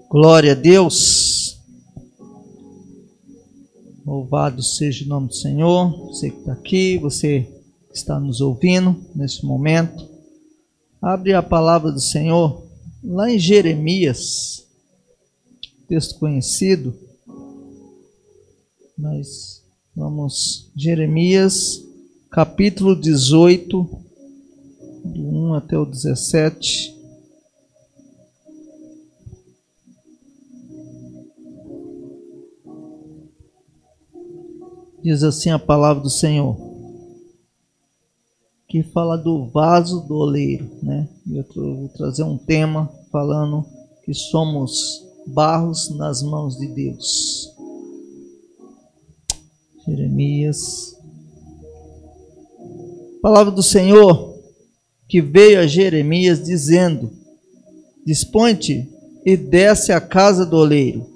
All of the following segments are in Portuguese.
Glória a Deus. Louvado seja o nome do Senhor. Você que está aqui, você que está nos ouvindo nesse momento. Abre a palavra do Senhor lá em Jeremias, texto conhecido. Nós vamos, Jeremias, capítulo 18, do 1 até o 17. Diz assim a palavra do Senhor, que fala do vaso do oleiro, né? Eu vou trazer um tema falando que somos barros nas mãos de Deus. Jeremias. Palavra do Senhor que veio a Jeremias dizendo: Dispõe-te e desce à casa do oleiro,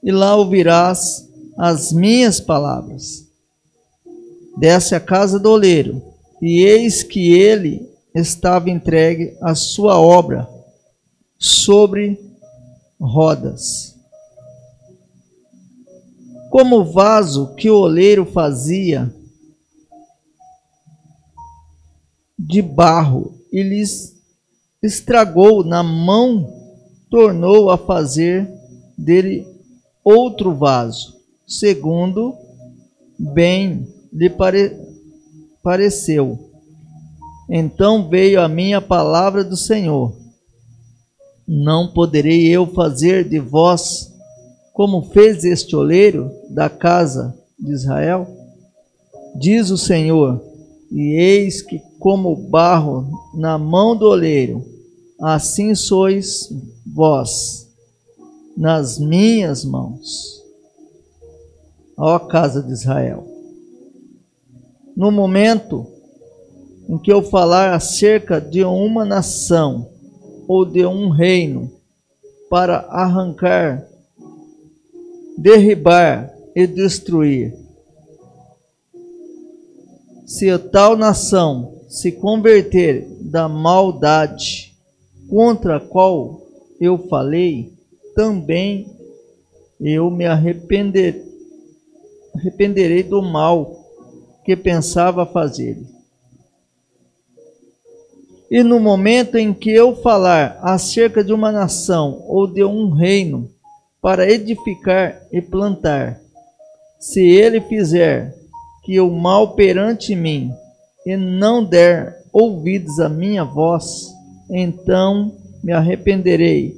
e lá ouvirás as minhas palavras. Desce à casa do oleiro, e eis que ele estava entregue à sua obra sobre rodas. Como o vaso que o oleiro fazia de barro e lhes estragou na mão, tornou a fazer dele outro vaso, segundo bem lhe pareceu. Então veio a mim a palavra do Senhor: Não poderei eu fazer de vós como fez este oleiro da casa de Israel? Diz o Senhor: E eis que como barro na mão do oleiro, assim sois vós nas minhas mãos, ó casa de Israel. No momento em que eu falar acerca de uma nação ou de um reino, para arrancar, derribar e destruir, se a tal nação se converter da maldade contra a qual eu falei, também eu me arrependerei do mal que pensava fazer. E no momento em que eu falar acerca de uma nação ou de um reino para edificar e plantar, se ele fizer que o mal perante mim e não der ouvidos à minha voz, então me arrependerei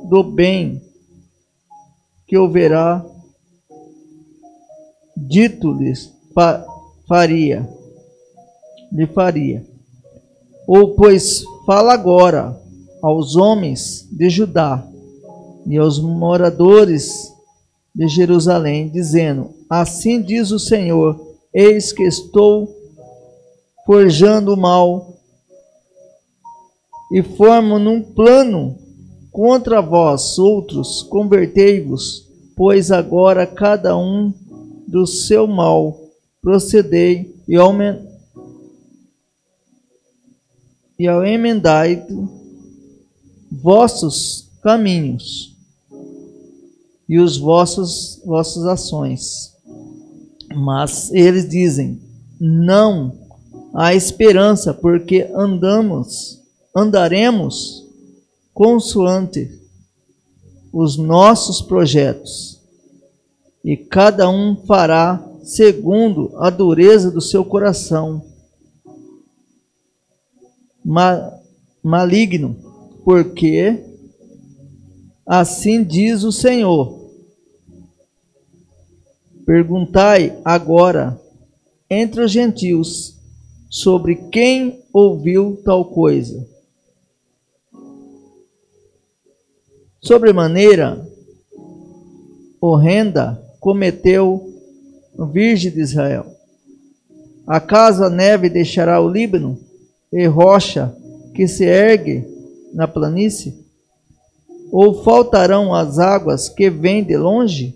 do bem que houverá dito-lhes lhe faria. Ou pois fala agora aos homens de Judá e aos moradores de Jerusalém, dizendo: Assim diz o Senhor, eis que estou forjando o mal e formo num plano contra vós outros. Convertei-vos, pois agora cada um do seu mal procedei e ao emendai vossos caminhos e os vossas ações. Mas eles dizem: Não há esperança, porque andaremos consoante os nossos projetos, e cada um fará segundo a dureza do seu coração maligno, porque assim diz o Senhor: Perguntai agora entre os gentios sobre quem ouviu tal coisa. Sobremaneira horrenda cometeu a Virgem de Israel. Acaso a neve deixará o Líbano, e rocha que se ergue na planície? Ou faltarão as águas que vêm de longe,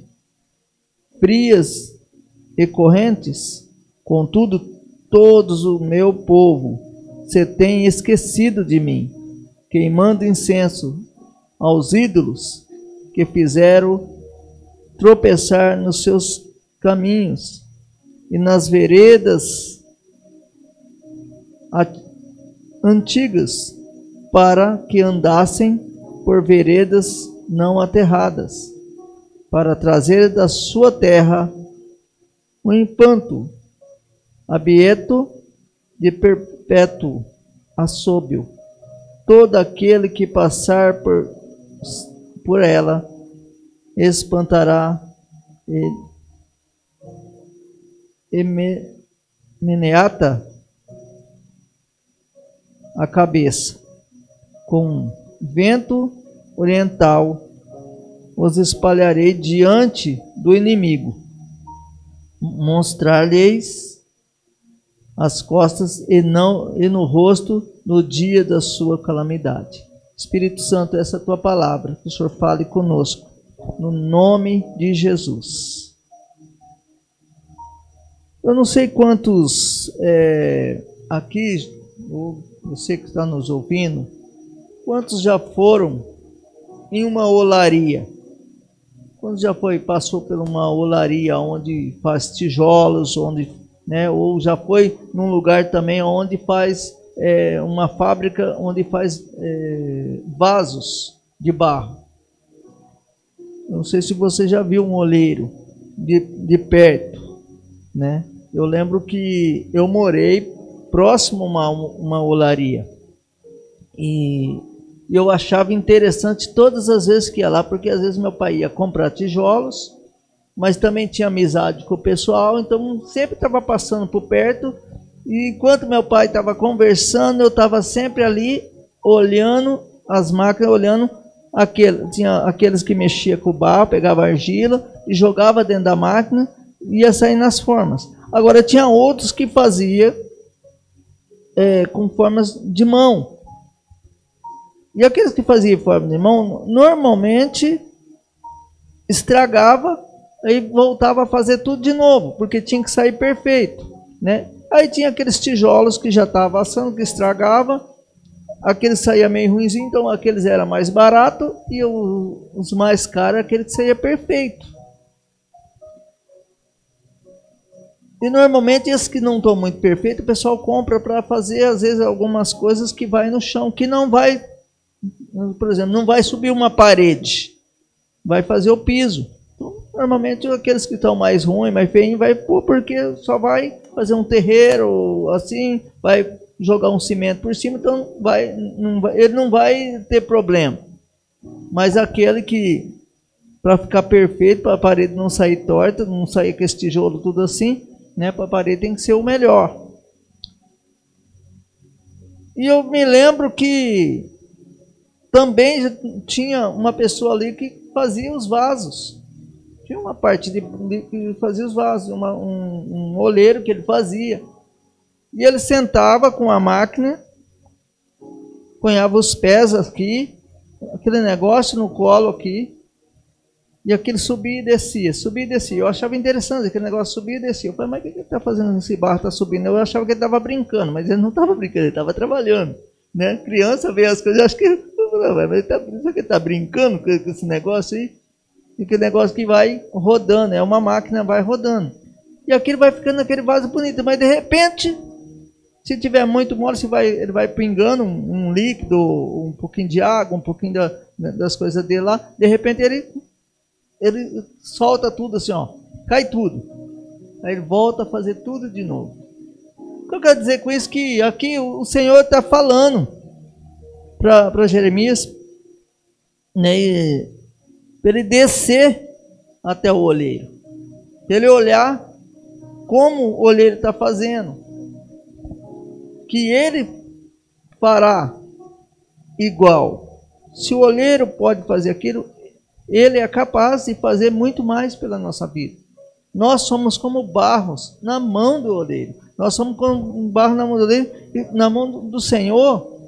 frias e correntes? Contudo, todos o meu povo se têm esquecido de mim, queimando incenso aos ídolos que fizeram tropeçar nos seus caminhos e nas veredas antigas, para que andassem por veredas não aterradas, para trazer da sua terra um espanto, abieto de perpétuo assobio. Todo aquele que passar por ela espantará e meneata a cabeça. Com vento oriental os espalharei diante do inimigo, mostrar-lhes as costas e no rosto no dia da sua calamidade. Espírito Santo, essa é a tua palavra, que o Senhor fale conosco, no nome de Jesus. Eu não sei quantos aqui, você que está nos ouvindo, quantos já foram em uma olaria? Quando já passou por uma olaria onde faz tijolos, ou já foi num lugar também onde faz uma fábrica onde faz vasos de barro. Não sei se você já viu um oleiro de perto, né? Eu lembro que eu morei próximo a uma olaria e eu achava interessante todas as vezes que ia lá, porque às vezes meu pai ia comprar tijolos, mas também tinha amizade com o pessoal, então sempre estava passando por perto, e enquanto meu pai estava conversando, eu estava sempre ali, olhando as máquinas, olhando tinha aqueles que mexia com o barro, pegava argila e jogava dentro da máquina, e ia sair nas formas. Agora tinha outros que fazia com formas de mão. E aqueles que faziam forma de mão, normalmente estragava, aí voltava a fazer tudo de novo, porque tinha que sair perfeito, né? Aí tinha aqueles tijolos que já estavam assando, que estragava, aqueles saía meio ruimzinho, então aqueles era mais barato, e os mais caros, aquele que saía perfeito. E normalmente esses que não estão muito perfeitos, o pessoal compra para fazer, às vezes, algumas coisas que vai no chão, que não vai, por exemplo, não vai subir uma parede, vai fazer o piso. Então, normalmente aqueles que estão mais ruins, mais feinhos, vai pôr, porque só vai fazer um terreiro, assim, vai jogar um cimento por cima, então ele não vai ter problema. Mas aquele que, para ficar perfeito, para a parede não sair torta, não sair com esse tijolo tudo assim, né, para a parede tem que ser o melhor. E eu me lembro que também tinha uma pessoa ali que fazia os vasos. Tinha uma parte que fazia os vasos, um oleiro que ele fazia. E ele sentava com a máquina, ponhava os pés aqui, aquele negócio no colo aqui, e aquele subia e descia, subia e descia. Eu achava interessante aquele negócio, subia e descia. Eu falei, mas o que ele está fazendo nesse barro, está subindo? Eu achava que ele estava brincando, mas ele não estava brincando, ele estava trabalhando, né? Criança vê as coisas, eu acho que ele está brincando com esse negócio aí, e aquele negócio que vai rodando, é uma máquina, vai rodando. E aquilo vai ficando aquele vaso bonito, mas de repente, se tiver muito mole, ele vai pingando um líquido, um pouquinho de água, um pouquinho das coisas dele lá, de repente ele solta tudo assim, ó, cai tudo. Aí ele volta a fazer tudo de novo. O que eu quero dizer com isso? Que aqui o Senhor está falando para Jeremias, né, para ele descer até o oleiro, para ele olhar como o oleiro está fazendo, que ele fará igual. Se o oleiro pode fazer aquilo, ele é capaz de fazer muito mais pela nossa vida. Nós somos como barros na mão do oleiro. Nós somos como um barro na mão do oleiro, na mão do Senhor.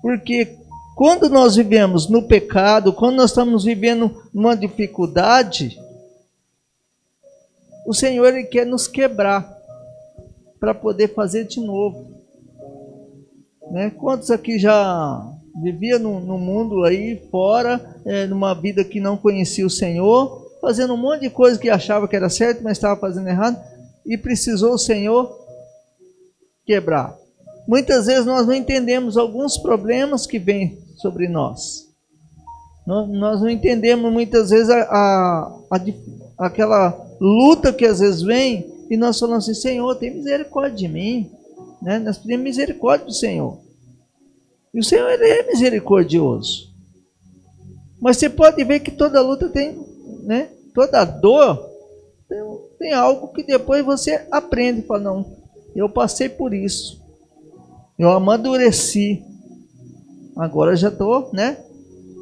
Porque quando nós vivemos no pecado, quando nós estamos vivendo uma dificuldade, o Senhor ele quer nos quebrar para poder fazer de novo. Né? Quantos aqui já Vivia no mundo aí fora, numa vida que não conhecia o Senhor, fazendo um monte de coisa que achava que era certo, mas estava fazendo errado, e precisou o Senhor quebrar. Muitas vezes nós não entendemos alguns problemas que vêm sobre nós. Nós não entendemos muitas vezes aquela luta que às vezes vem, e nós falamos assim: Senhor, tem misericórdia de mim, né? Nós pedimos misericórdia do Senhor. E o Senhor, Ele é misericordioso. Mas você pode ver que toda luta tem, né? Toda dor tem algo que depois você aprende e fala: não, eu passei por isso, eu amadureci, agora eu já estou, né?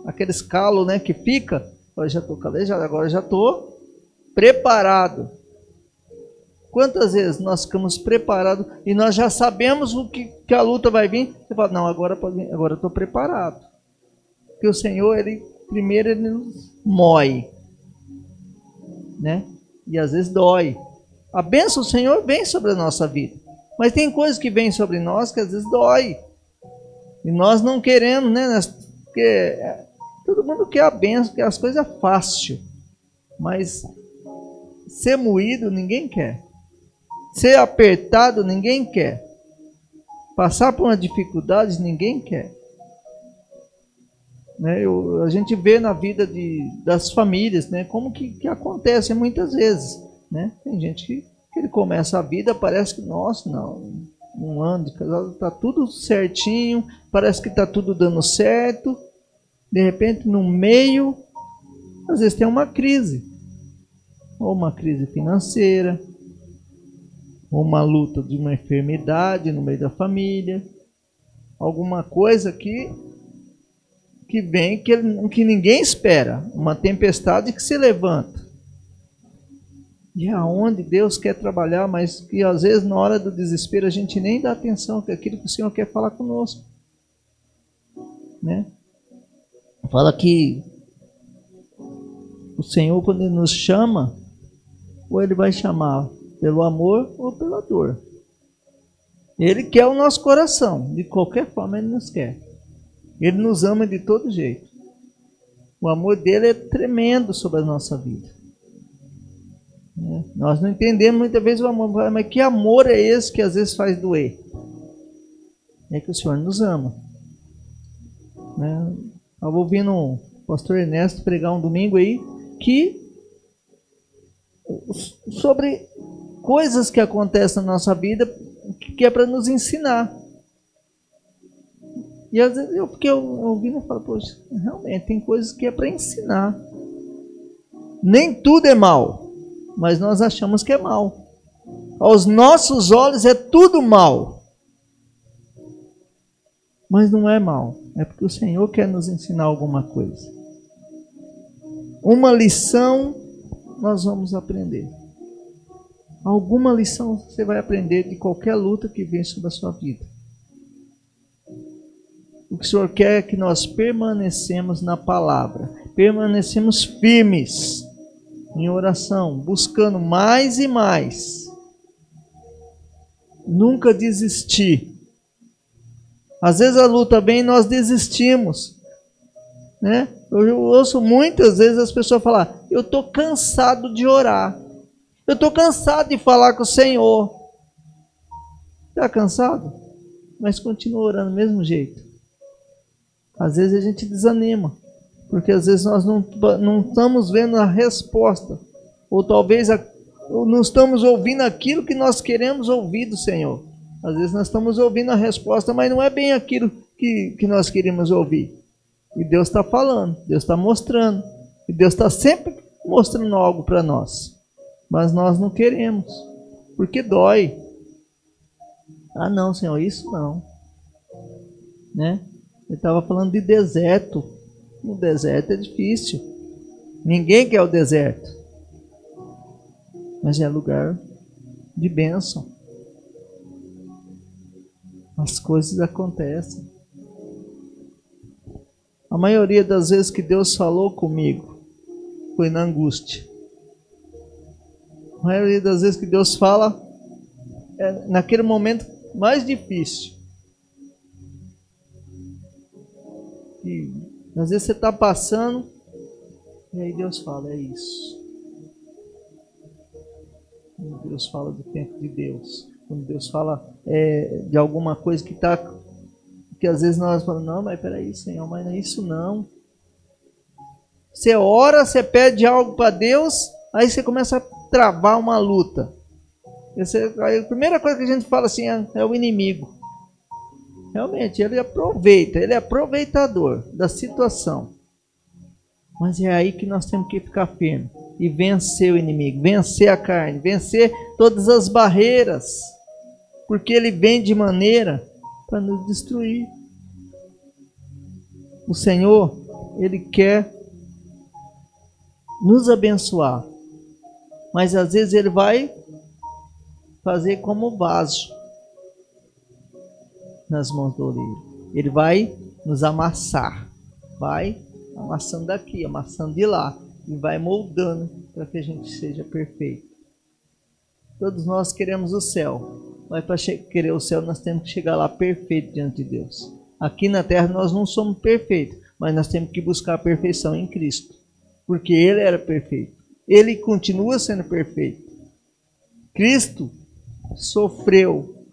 Aqueles calos, né, que fica, eu já estou calejado, agora eu já estou preparado. Quantas vezes nós ficamos preparados e nós já sabemos o que a luta vai vir? Você fala: não, agora eu estou preparado. Porque o Senhor, primeiro Ele nos mói, né? E às vezes dói. A bênção do Senhor vem sobre a nossa vida. Mas tem coisas que vêm sobre nós que às vezes dói. E nós não queremos, né? Porque todo mundo quer a bênção, quer as coisas fácil. Mas ser moído ninguém quer. Ser apertado ninguém quer. Passar por uma dificuldade ninguém quer. Né? A gente vê na vida das famílias, né? Como que acontece muitas vezes. Né? Tem gente que ele começa a vida, parece que, nossa, não, um ano de casado, está tudo certinho, parece que está tudo dando certo. De repente, no meio, às vezes tem uma crise. Ou uma crise financeira, ou uma luta de uma enfermidade no meio da família, alguma coisa que vem que ninguém espera, uma tempestade que se levanta. E é aonde Deus quer trabalhar, mas que às vezes na hora do desespero a gente nem dá atenção que aquilo que o Senhor quer falar conosco. Né? Fala que o Senhor, quando Ele nos chama, ou Ele vai chamar pelo amor ou pela dor. Ele quer o nosso coração, de qualquer forma Ele nos quer. Ele nos ama de todo jeito. O amor dele é tremendo sobre a nossa vida. Nós não entendemos muitas vezes o amor, mas que amor é esse que às vezes faz doer? É que o Senhor nos ama. Eu estava ouvindo o pastor Ernesto pregar um domingo aí, sobre coisas que acontecem na nossa vida, que é para nos ensinar. E às vezes eu fiquei ouvindo e falo: poxa, realmente tem coisas que é para ensinar. Nem tudo é mal, mas nós achamos que é mal. Aos nossos olhos é tudo mal. Mas não é mal, é porque o Senhor quer nos ensinar alguma coisa. Uma lição nós vamos aprender. Alguma lição você vai aprender de qualquer luta que vem sobre a sua vida. O que o Senhor quer é que nós permanecemos na palavra, permanecemos firmes em oração, buscando mais e mais. Nunca desistir. Às vezes a luta vem e nós desistimos. Né? Eu ouço muitas vezes as pessoas falar: eu estou cansado de orar. Eu estou cansado de falar com o Senhor. Está cansado? Mas continua orando do mesmo jeito. Às vezes a gente desanima, porque às vezes nós não estamos vendo a resposta, ou talvez não estamos ouvindo aquilo que nós queremos ouvir do Senhor. Às vezes nós estamos ouvindo a resposta, mas não é bem aquilo que nós queríamos ouvir. E Deus está falando, Deus está mostrando, e Deus está sempre mostrando algo para nós, mas nós não queremos, porque dói. Ah não, Senhor, isso não. Né? Ele estava falando de deserto. No deserto é difícil. Ninguém quer o deserto. Mas é lugar de bênção. As coisas acontecem. A maioria das vezes que Deus falou comigo foi na angústia. A maioria das vezes que Deus fala é naquele momento mais difícil. E às vezes você está passando, e aí Deus fala, é isso. Quando Deus fala do tempo de Deus, quando Deus fala de alguma coisa que às vezes nós falamos, não, mas peraí, Senhor, mas não é isso não. Você ora, você pede algo para Deus, aí você começa a travar uma luta. A primeira coisa que a gente fala assim é o inimigo. Realmente, ele aproveita, ele é aproveitador da situação. Mas é aí que nós temos que ficar firmes e vencer o inimigo, vencer a carne, vencer todas as barreiras, porque ele vem de maneira para nos destruir. O Senhor, ele quer nos abençoar, mas às vezes ele vai fazer como vaso nas mãos do oleiro. Ele vai nos amassar, vai amassando daqui, amassando de lá, e vai moldando para que a gente seja perfeito. Todos nós queremos o céu, mas para querer o céu nós temos que chegar lá perfeito diante de Deus. Aqui na terra nós não somos perfeitos, mas nós temos que buscar a perfeição em Cristo, porque Ele era perfeito. Ele continua sendo perfeito. Cristo sofreu,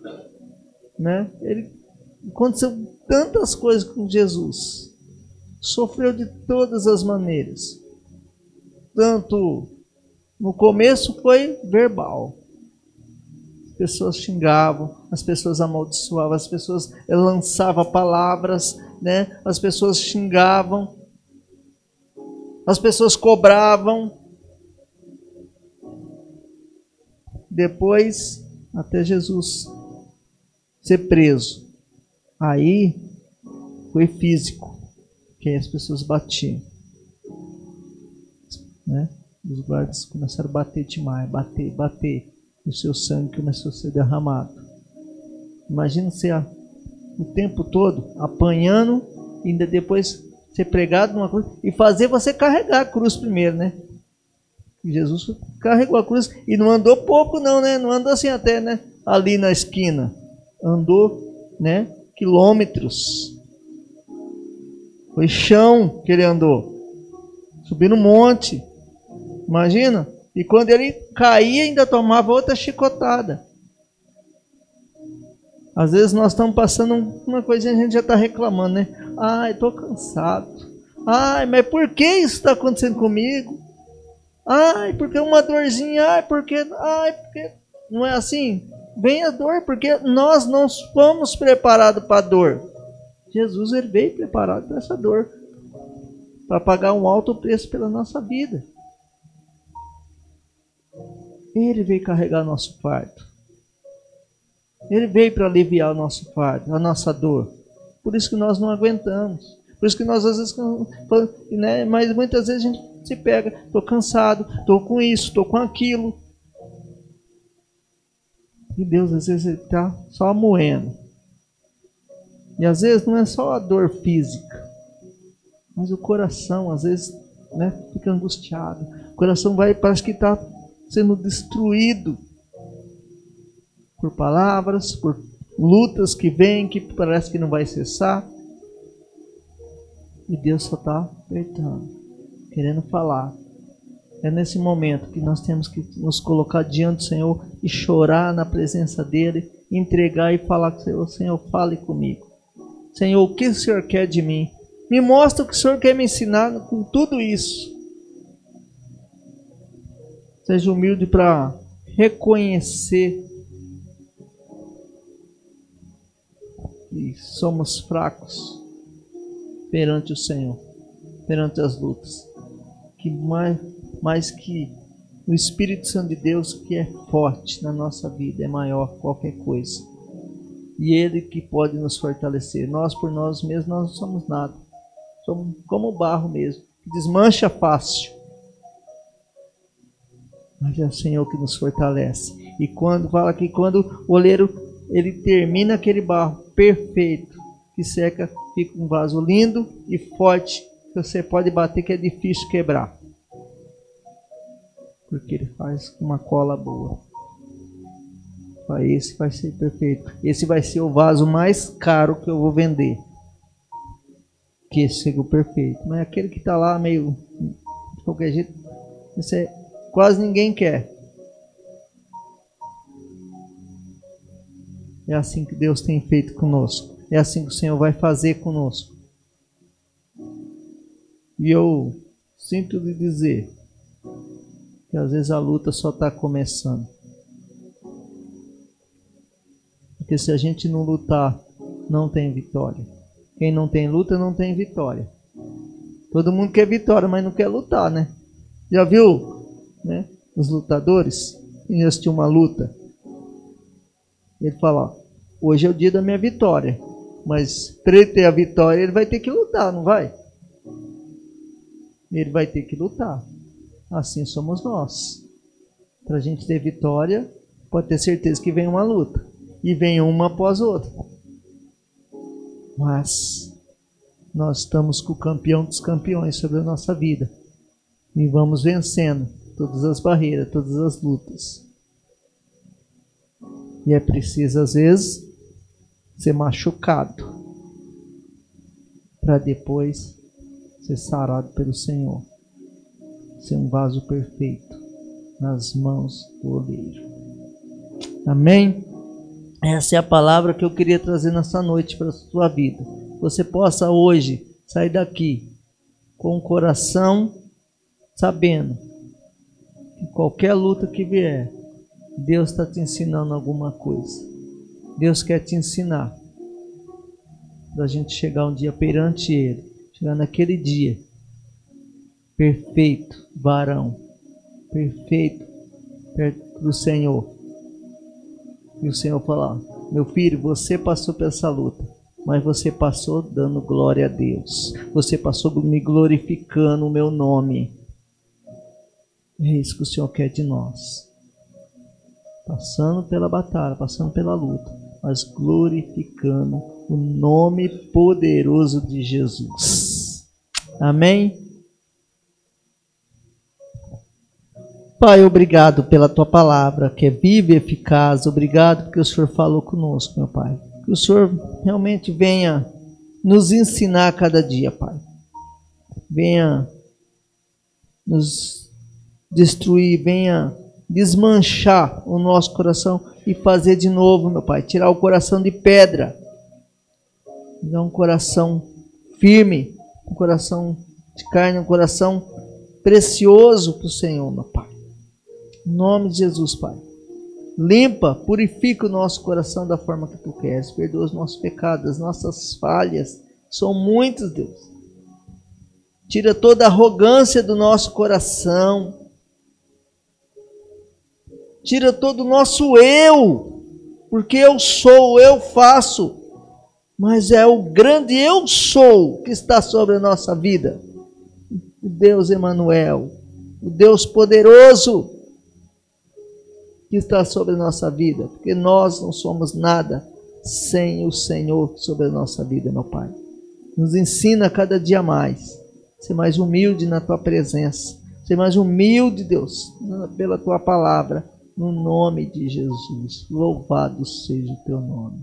né? Aconteceu tantas coisas com Jesus. Sofreu de todas as maneiras. Tanto no começo foi verbal. As pessoas xingavam, as pessoas amaldiçoavam, as pessoas lançavam palavras, né? As pessoas xingavam, as pessoas cobravam. Depois, até Jesus ser preso. Aí foi físico, que aí as pessoas batiam, né? Os guardas começaram a bater demais, bater, e o seu sangue começou a ser derramado. Imagina você o tempo todo apanhando, e ainda depois ser pregado numa cruz, e fazer você carregar a cruz primeiro, né? E Jesus carregou a cruz, e não andou pouco não, né? Não andou assim até, né? Ali na esquina, andou, né? Quilômetros. Foi chão que ele andou, subindo um monte, imagina. E quando ele caía ainda tomava outra chicotada. Às vezes nós estamos passando uma coisinha e a gente já está reclamando, né? Ai, estou cansado. Ai, mas por que isso está acontecendo comigo? Ai, porque uma dorzinha. Ai, porque não é assim? Vem a dor, porque nós não fomos preparados para a dor. Jesus, ele veio preparado para essa dor, para pagar um alto preço pela nossa vida. Ele veio carregar nosso fardo. Ele veio para aliviar o nosso fardo, a nossa dor. Por isso que nós não aguentamos. Por isso que nós às vezes, né, mas muitas vezes a gente se pega, estou cansado, estou com isso, estou com aquilo. E Deus às vezes está só moendo. E às vezes não é só a dor física, mas o coração às vezes, né, fica angustiado. O coração parece que está sendo destruído por palavras, por lutas que vêm, que parece que não vai cessar. E Deus só está apertando, querendo falar. É nesse momento que nós temos que nos colocar diante do Senhor e chorar na presença dEle, entregar e falar com o Senhor: Senhor, fale comigo. Senhor, o que o Senhor quer de mim? Me mostra o que o Senhor quer me ensinar com tudo isso. Seja humilde para reconhecer que somos fracos perante o Senhor, perante as lutas. Que mais que o Espírito Santo de Deus, que é forte na nossa vida, é maior que qualquer coisa. E Ele que pode nos fortalecer. Nós por nós mesmos nós não somos nada. Somos como o barro mesmo, que desmancha fácil. Mas é o Senhor que nos fortalece. E quando fala que quando o oleiro ele termina aquele barro perfeito, que seca, fica um vaso lindo e forte, que você pode bater, que é difícil quebrar. Porque ele faz com uma cola boa. Esse vai ser perfeito. Esse vai ser o vaso mais caro que eu vou vender. que esse seja o perfeito. Mas aquele que está lá meio de qualquer jeito, isso quase ninguém quer. É assim que Deus tem feito conosco. É assim que o Senhor vai fazer conosco. E eu sinto lhe dizer que às vezes a luta só está começando. Porque se a gente não lutar, não tem vitória. Quem não tem luta, não tem vitória. Todo mundo quer vitória, mas não quer lutar, né? Já viu, né? Os lutadores? Quem assistiu uma luta? Ele fala, ó, hoje é o dia da minha vitória. Mas para ele ter a vitória, ele vai ter que lutar, não vai? Ele vai ter que lutar. Assim somos nós. Para a gente ter vitória, pode ter certeza que vem uma luta. E vem uma após outra. Mas nós estamos com o campeão dos campeões sobre a nossa vida. E vamos vencendo todas as barreiras, todas as lutas. E é preciso, às vezes, ser machucado. Para depois ser sarado pelo Senhor. Ser um vaso perfeito nas mãos do oleiro. Amém? Essa é a palavra que eu queria trazer nessa noite para a sua vida. Você possa hoje sair daqui com o coração sabendo que qualquer luta que vier, Deus está te ensinando alguma coisa. Deus quer te ensinar para a gente chegar um dia perante Ele. Chegar naquele dia perfeito, varão, perfeito perto do Senhor. E o Senhor falar, meu filho, você passou por essa luta, mas você passou dando glória a Deus. Você passou me glorificando o meu nome. É isso que o Senhor quer de nós. Passando pela batalha, passando pela luta, mas glorificando o nome poderoso de Jesus. Amém? Pai, obrigado pela Tua palavra, que é viva e eficaz. Obrigado porque o Senhor falou conosco, meu Pai. Que o Senhor realmente venha nos ensinar a cada dia, Pai. Venha nos destruir, venha desmanchar o nosso coração e fazer de novo, meu Pai. Tirar o coração de pedra. Dar um coração firme, um coração de carne, um coração precioso para o Senhor, meu Pai. Em nome de Jesus, Pai. Limpa, purifica o nosso coração da forma que Tu queres. Perdoa os nossos pecados, as nossas falhas. São muitos, Deus. Tira toda a arrogância do nosso coração. Tira todo o nosso eu. Porque eu sou, eu faço. Mas é o grande eu sou que está sobre a nossa vida. O Deus Emanuel. O Deus poderoso que está sobre a nossa vida, porque nós não somos nada sem o Senhor sobre a nossa vida, meu Pai. Nos ensina cada dia mais, ser mais humilde na Tua presença, ser mais humilde, Deus, pela Tua palavra, no nome de Jesus. Louvado seja o Teu nome.